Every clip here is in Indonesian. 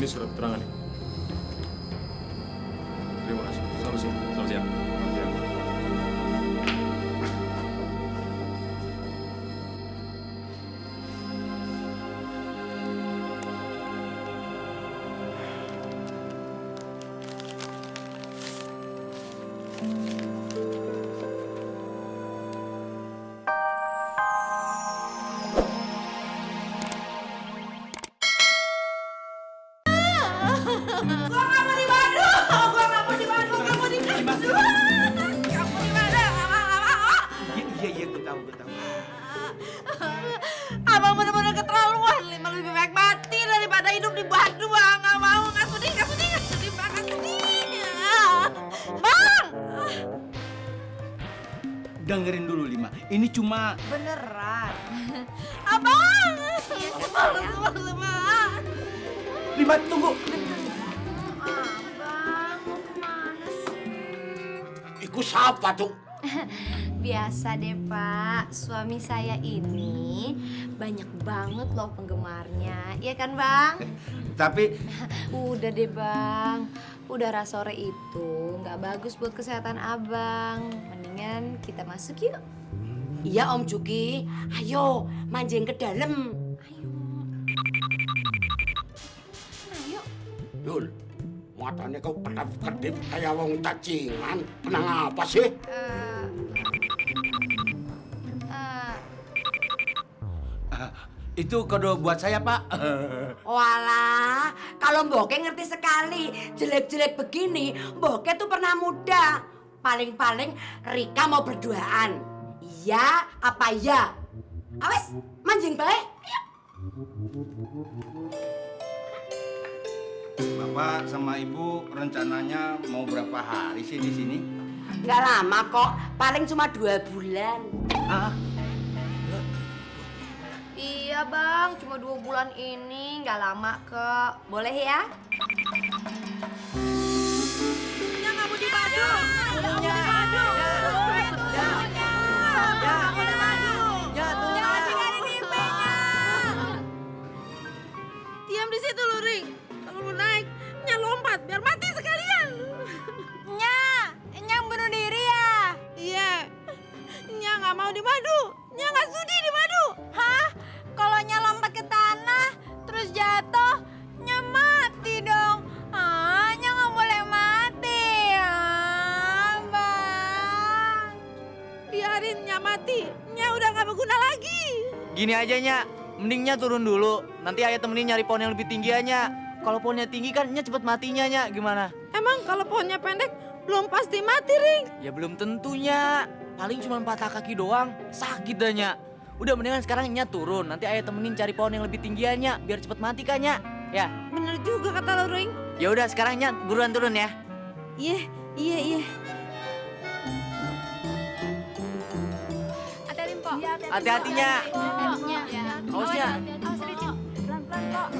Ini surat keterangannya. Terima kasih. Selamat siang. Selamat siang. Selamat siang. Gua nggak mau di Bandung. Gua nggak mau di Bandung. Gua mau di Bandung. Kamu di mana? Iya, gue tahu. Abang bener-bener keterlaluan. Lebih baik mati daripada hidup di Bandung. Nggak mau, nggak sudi banget Bang! Dengerin dulu, Lima. Ini cuma... Beneran. Abang! Lima, tunggu. Abang, mau kemana sih? Iku siapa tuh? Biasa deh Pak, suami saya ini banyak banget loh penggemarnya, iya kan Bang? Tapi... Udah deh Bang, udara sore itu nggak bagus buat kesehatan Abang. Mendingan kita masuk yuk. Iya Om Juki, ayo manjing ke dalam. Ayo. Yul, matanya kau kedip-kedip kayak wong cacingan. Kenang apa sih? Itu kado buat saya, Pak. Walah, kalau Mboke ngerti sekali. Jelek-jelek begini, Mboke tuh pernah muda. Paling-paling Rika mau berduaan. Iya apa iya? Awes, manjing baik. Bapak sama Ibu rencananya mau berapa hari sih di sini? Nggak lama kok, paling cuma 2 bulan. Iya Bang, cuma 2 bulan ini nggak lama kok. Boleh ya? Ya nggak mau di Bandung. Ya mau di Bandung. Jangan tinggalin impenya. Diam di situ lu, Ring. Kalau lu naik, Nya lompat biar mati sekalian. Nya bunuh diri ya? Iya. Nya nggak mau di madu. Nya nggak sudi di madu. Hah? Kalau Nya lompat ke tanah, terus jatuh, Nya mati dong. Nya nggak boleh mati. Bang. Biarin Nya mati. Nya udah nggak berguna lagi. Gini aja, Nya. Mending Nya turun dulu. Nanti ayah temenin nyari pohon yang lebih tinggi ya, Nya. Kalau pohonnya tinggi kan Nya cepet matinya, Nya. Gimana? Emang kalau pohonnya pendek belum pasti mati, Ring. Ya belum tentunya. Paling cuma patah kaki doang. Sakit dah, Nya. Udah mendingan sekarang Nya turun. Nanti ayah temenin cari pohon yang lebih tinggi ya, Nya. Biar cepet mati kan, Nya. Ya. Bener juga kata lu, Ring. Ya udah sekarang Nya buruan turun ya. Iya. Hati-hati, Mpok. Hati-hati, Nya. Awas, Nya.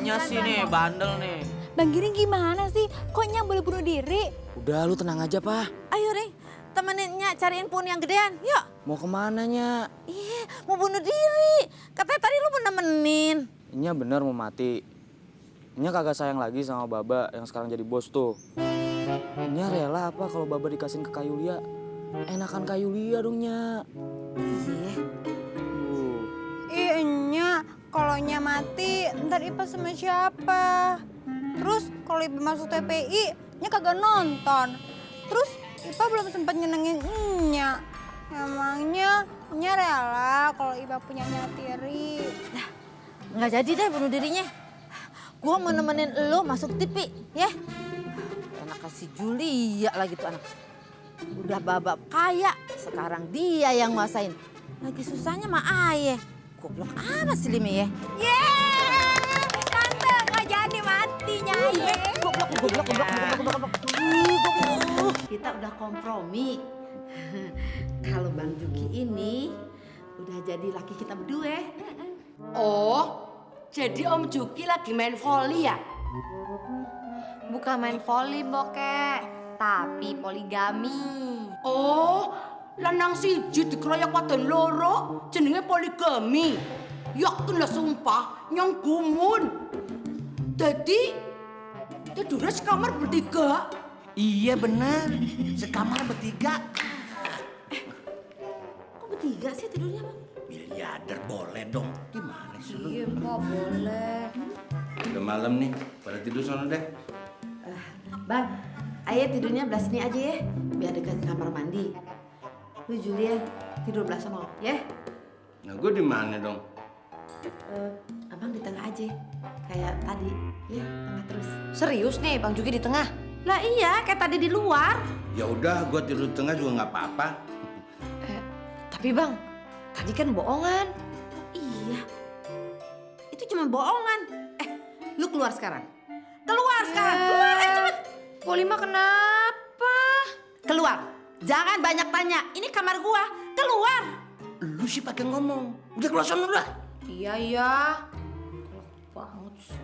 Nya sih nih, bandel nih. Bang Giring gimana sih? Kok Nya boleh bunuh diri? Udah lu tenang aja, Pak. Ayo, Ring. Temenin Nya cariin pohon yang gedean. Yuk. Mau kemana, Nya? Iya, mau bunuh diri. Katanya tadi lu mau nemenin. Nya bener mau mati. Nya kagak sayang lagi sama Baba yang sekarang jadi bos tuh. Nya rela apa kalau Baba dikasihin ke Kayu Lia? Enakan Kayu Lia dong, Nya. Iya. Nya, kalau Nya mati, ntar Ipa sama siapa? Terus kalau Ipa masuk TPI, Nya kagak nonton. Terus Ipa belum sempat nyenengin Nya. Emangnya Nya rela kalau Ipa punya Nya tiri? Nggak jadi deh bunuh dirinya. Gua mau nemenin lu masuk TV, ya. Enak kasih Julia lagi tuh anak. Udah babak kaya, sekarang dia yang nguasain. Lagi susahnya mah ayah. Goblok amat sih Limi ya. Tante, nggak jadi matinya ya. Goblok. Kita udah kompromi. Kalau Bang Juki ini udah jadi laki kita berdua. Oh, jadi Om Juki lagi main volley ya? Bukan main voli, Boke, tapi poligami. Oh, lanang siji dikeroyok wadon loro, jenenge poligami. Yakin lah sumpah, nyong gumun. Dadi Tidurnya sekamar bertiga. Iya benar, sekamar bertiga. Kok bertiga sih tidurnya, Bang? Miliarder boleh dong. Gimana sih lu? Iya, Pak, boleh. Udah malam nih, pada tidur sana deh. Bang, Ayah tidurnya belah sini aja ya, biar dekat kamar mandi. Lu Julia tidur belah sama lo, ya? Nah, gue di mana dong? Abang di tengah aja, kayak tadi, ya tengah terus. Serius nih, Bang Juki di tengah? Lah iya, kayak tadi di luar. Ya udah, gue tidur di tengah juga nggak apa-apa. Tapi Bang, tadi kan bohongan. Iya, itu cuma bohongan. Lu keluar sekarang. Keluar sekarang, keluar cepet. Polima kenapa? Keluar, jangan banyak tanya. Ini kamar gua, keluar. Lu sih pakai ngomong. Udah keluar sana udah. Iya. Banget sih.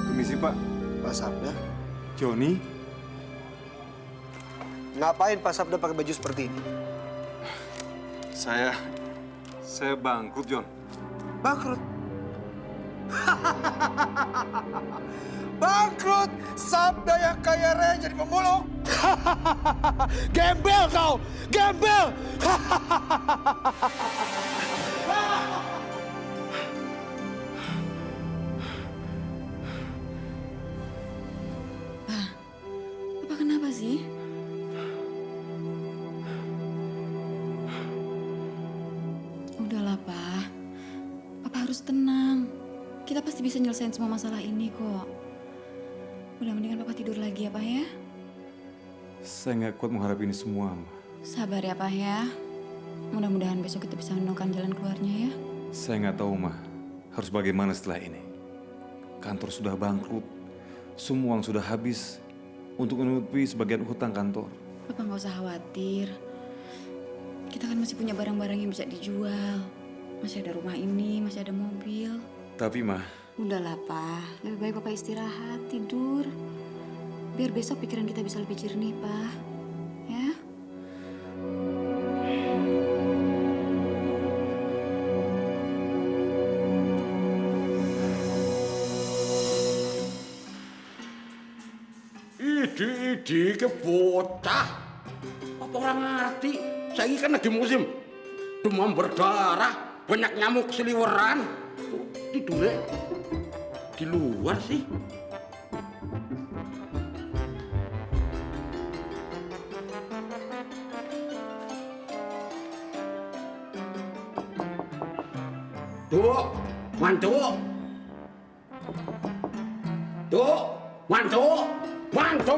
Permisi Pak. Pak Sabda? Joni? Ngapain Pak Sabda pakai baju seperti ini? Saya bangkrut, John. Bangkrut? Bangkrut! Sabda yang kaya raya jadi pemulung? Gembel kau! Gembel! Papa kenapa sih? Udahlah, Pa. Papa harus tenang. Kita pasti bisa nyelesain semua masalah ini kok. Udah mendingan Papa tidur lagi ya, Pa ya? Saya nggak kuat menghadapi ini semua, Ma. Sabar ya, Pa ya. Mudah-mudahan besok kita bisa menemukan jalan keluarnya ya. Saya nggak tahu, Ma. Harus bagaimana setelah ini. Kantor sudah bangkrut. Semua uang sudah habis untuk menutupi sebagian hutang kantor. Papa nggak usah khawatir. Kita kan masih punya barang-barang yang bisa dijual. Masih ada rumah ini, masih ada mobil. Tapi, Ma, Udahlah, Pa. Lebih baik Papa istirahat, tidur. Biar besok pikiran kita bisa lebih jernih, Pa. Ya? Idi ke bocah. Apa orang ngerti? Saya kan lagi musim demam berdarah, banyak nyamuk seliweran. Tidurnya di luar sih. Tuh, mantu. Tuh, mantu. Mantu.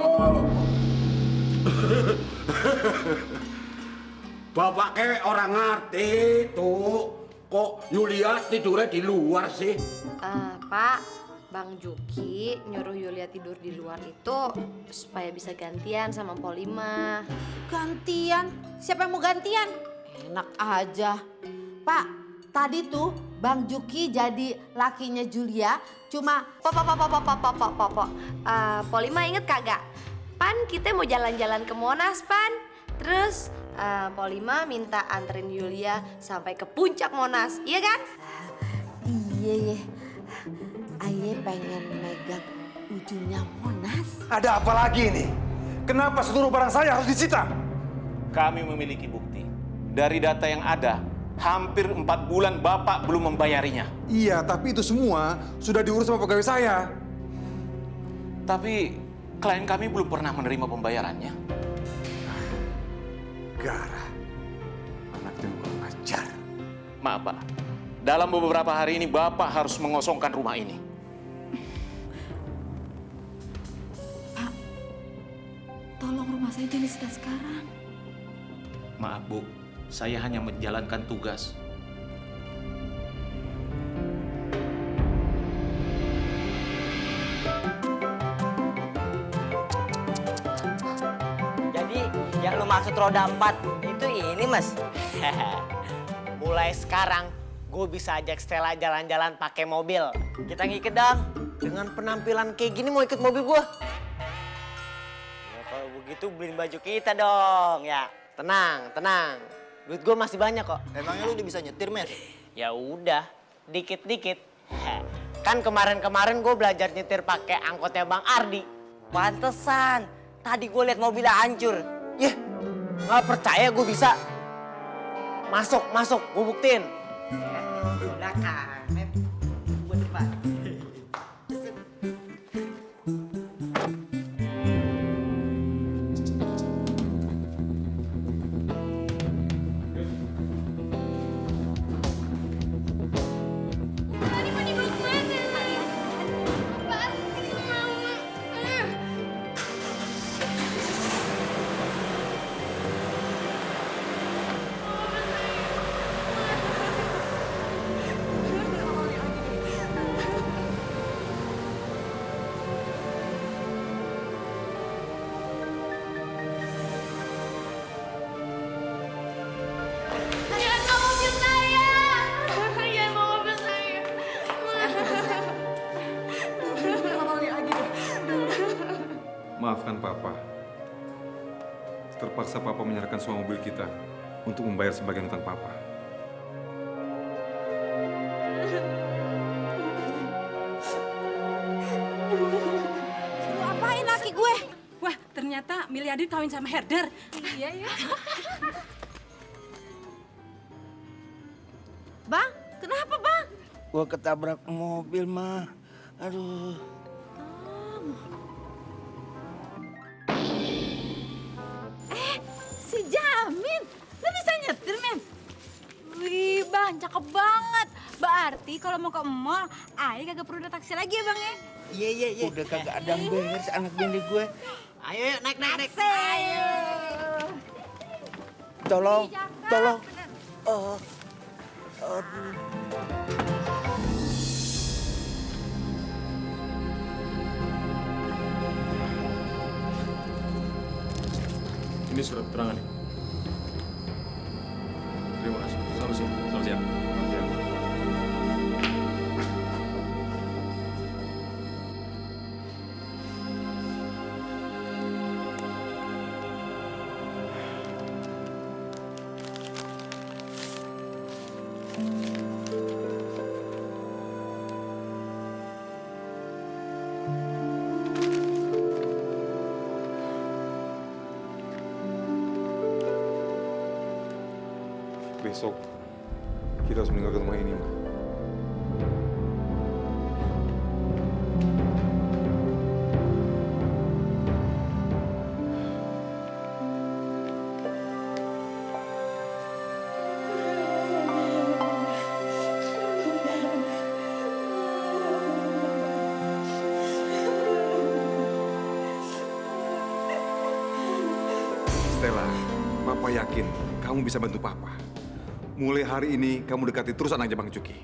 Bapak kayak orang ngerti tuh. Kok Yulia tidurnya di luar sih? Pak, Bang Juki nyuruh Yulia tidur di luar itu supaya bisa gantian sama Polima. Gantian? Siapa yang mau gantian? Enak aja. Pak, tadi tuh Bang Juki jadi lakinya Julia cuma Polima inget kagak? Pan kita mau jalan-jalan ke Monas, Pan. Terus Polima minta anterin Yulia sampai ke puncak Monas, iya kan? Iya. Aye pengen megang ujungnya Monas. ada apa lagi ini? Kenapa seluruh barang saya harus disita? Kami memiliki bukti. Dari data yang ada, hampir 4 bulan Bapak belum membayarinya. Iya, tapi itu semua sudah diurus sama pegawai saya. Tapi klien kami belum pernah menerima pembayarannya. Gara, anaknya kurang ajar. Maaf Pak, dalam beberapa hari ini Bapak harus mengosongkan rumah ini. Pak, tolong rumah saya jangan disita sekarang. Maaf Bu, saya hanya menjalankan tugas. Jadi yang lu maksud roda 4 itu ini Mas? Mulai sekarang gue bisa ajak Stella jalan-jalan pakai mobil. Kita ngikut dong. Dengan penampilan kayak gini mau ikut mobil gue? Ya, kalau begitu beliin baju kita dong ya. Tenang, tenang. Duit gue masih banyak kok. Emangnya lu udah bisa nyetir, Mer? Ya udah, dikit-dikit. Kan kemarin-kemarin gue belajar nyetir pakai angkotnya Bang Ardi. Pantesan. Tadi gue liat mobilnya hancur. Yah, nggak percaya gue bisa. Masuk, gue buktiin. Belakang, gue depan. Maafkan Papa. Terpaksa Papa menyerahkan semua mobil kita untuk membayar sebagian hutang Papa. Lu apain laki gue? Wah, ternyata Miliadi kawin sama Herder. Iya, ya. Bang, kenapa Bang? Gua ketabrak mobil, mah. Aduh. Si Jamin, lu bisa nyetir, Men? Wih, Bang, cakep banget. Berarti kalau mau ke mall, Ai kagak perlu naik taksi lagi ya, Bang ya? Iya. Udah kagak ada yang beres anak bini gue. Ayo, naik. Ayo. Tolong. Aduh. Ini surat keterangan. Terima kasih. Selamat siang. Selamat siang. Selamat siang. Besok kita harus meninggalkan rumah ini, Ma. Stella, Papa yakin kamu bisa bantu Papa. Mulai hari ini kamu dekati terus anaknya Bang Juki.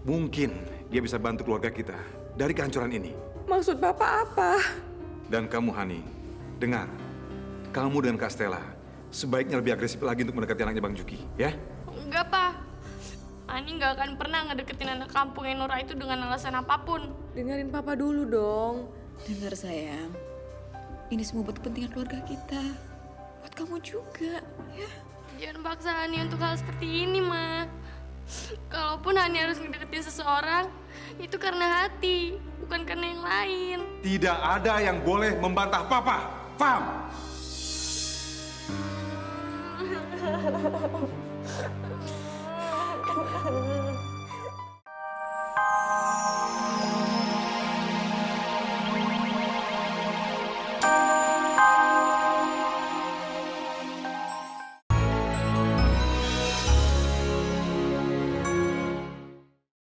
Mungkin dia bisa bantu keluarga kita dari kehancuran ini. Maksud Bapak apa? Dan kamu, Hani, dengar. Kamu dan Kak Stella sebaiknya lebih agresif lagi untuk mendekati anaknya Bang Juki, ya? Enggak, Pak. Ani nggak akan pernah ngedeketin anak kampung Nora itu dengan alasan apapun. Dengerin Papa dulu dong. Dengar sayang, ini semua buat kepentingan keluarga kita. Buat kamu juga, ya. Jangan paksa Hani untuk hal seperti ini, Ma. Kalaupun Hani harus ngedeketin seseorang, itu karena hati, bukan karena yang lain. Tidak ada yang boleh membantah Papa, paham?